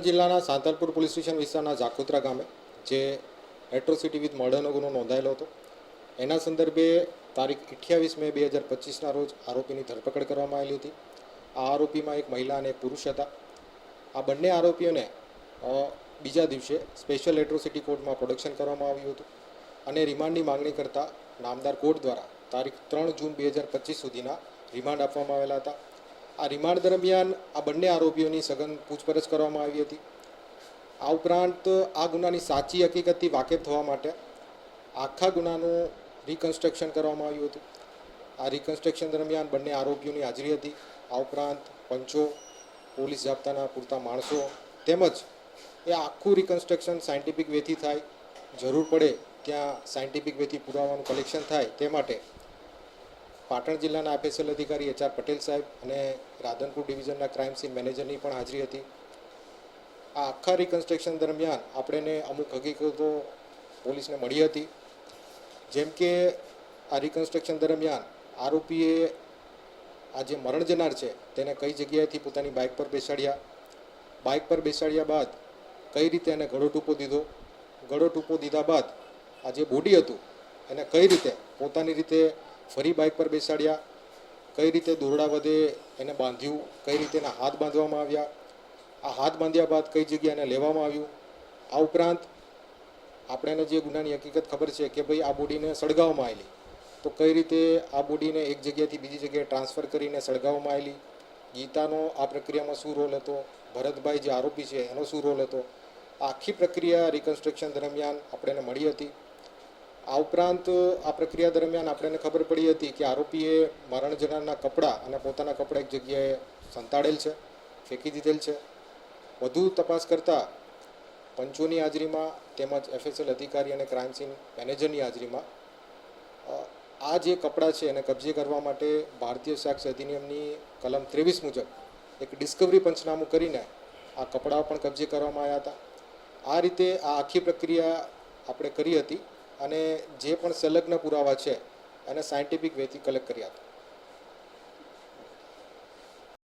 જિલ્લાના Santalpur police station વિસ્તારના જાખોત્રા ગામે જે એટ્રોસિટી વિથ મર્ડરનો ગુનો નોંધાયેલો હતો એના સંદર્ભે તારીખ 28 મે 2025ના રોજ આરોપીની ધરપકડ કરવામાં આવેલી હતી. આ આરોપીમાં એક મહિલા અને એક પુરુષ હતા. આ બંને આરોપીઓને બીજા દિવસે સ્પેશિયલ એટ્રોસિટી કોર્ટમાં પ્રોડક્શન કરવામાં આવ્યું હતું અને રિમાન્ડની માંગણી કરતા નામદાર કોર્ટ દ્વારા તારીખ 3 જૂન 2025 સુધીના રિમાન્ડ આપવામાં આવેલા હતા. આ રિમાન્ડ દરમિયાન આ બંને આરોપીઓની સઘન પૂછપરછ કરવામાં આવી હતી. આ ઉપરાંત આ ગુનાની સાચી હકીકતથી વાકેફ થવા માટે આખા ગુનાનું રિકન્સ્ટ્રક્શન કરવામાં આવ્યું હતું. આ રિકન્સ્ટ્રક્શન દરમિયાન બંને આરોપીઓની હાજરી હતી. આ ઉપરાંત પંચો, પોલીસ જાપ્તાના પૂરતા માણસો તેમજ એ આખું રિકન્સ્ટ્રક્શન સાયન્ટિફિક વેથી થાય, જરૂર પડે ત્યાં સાયન્ટિફિક વેથી પુરાવાનું કલેક્શન થાય તે માટે પાટણ જિલ્લાના FSL અધિકારી HR પટેલ સાહેબ અને રાધનપુર ડિવિઝનના ક્રાઇમ સીન મેનેજરની પણ હાજરી હતી. આ આખા રિકન્સ્ટ્રક્શન દરમિયાન આપણને અમુક હકીકતો પોલીસને મળી હતી. જેમ કે આ રિકન્સ્ટ્રક્શન દરમિયાન આરોપીએ આ જે મરણ જનાર છે તેને કઈ જગ્યાએથી પોતાની બાઇક પર બેસાડ્યા, બાઇક પર બેસાડ્યા બાદ કઈ રીતે એને ગળો ટૂંપો દીધો, ગળો ટૂંપો દીધા બાદ આ જે બોડી હતું એને કઈ રીતે પોતાની રીતે ફરી બાઇક પર બેસાડ્યા, કઈ રીતે દોરડા વધે એને બાંધ્યું, કઈ રીતે એના હાથ બાંધવામાં આવ્યા, આ હાથ બાંધ્યા બાદ કઈ જગ્યાએ એને લેવામાં આવ્યું. આ ઉપરાંત આપણે જે ગુનાની હકીકત ખબર છે કે ભાઈ આ બોડીને સળગાવવામાં આવેલી, તો કઈ રીતે આ બોડીને એક જગ્યાએથી બીજી જગ્યાએ ટ્રાન્સફર કરીને સળગાવવામાં આવેલી, ગીતાનો આ પ્રક્રિયામાં શું રોલ હતો, ભરતભાઈ જે આરોપી છે એનો શું રોલ હતો, આ આખી પ્રક્રિયા રિકન્સ્ટ્રક્શન દરમિયાન આપણને મળી હતી. આ ઉપરાંત આ પ્રક્રિયા દરમિયાન આપણને ખબર પડી હતી કે આરોપીએ મરણ જનારના કપડાં અને પોતાના કપડાં એક જગ્યાએ સંતાડેલ છે, ફેંકી દીધેલ છે. વધુ તપાસ કરતાં પંચોની હાજરીમાં તેમજ FSL અધિકારી અને ક્રાઇમ સીન મેનેજરની હાજરીમાં આ જે કપડાં છે એને કબજે કરવા માટે ભારતીય સાક્ષ્ય અધિનિયમની કલમ 23 મુજબ એક ડિસ્કવરી પંચનામું કરીને આ કપડાં પણ કબજે કરવામાં આવ્યા હતા. આ રીતે આ આખી પ્રક્રિયા આપણે કરી હતી અને જે પણ સંલગ્ન પુરાવા છે એને સાયન્ટિફિક વેથી કલેક્ટ કર્યા હતા.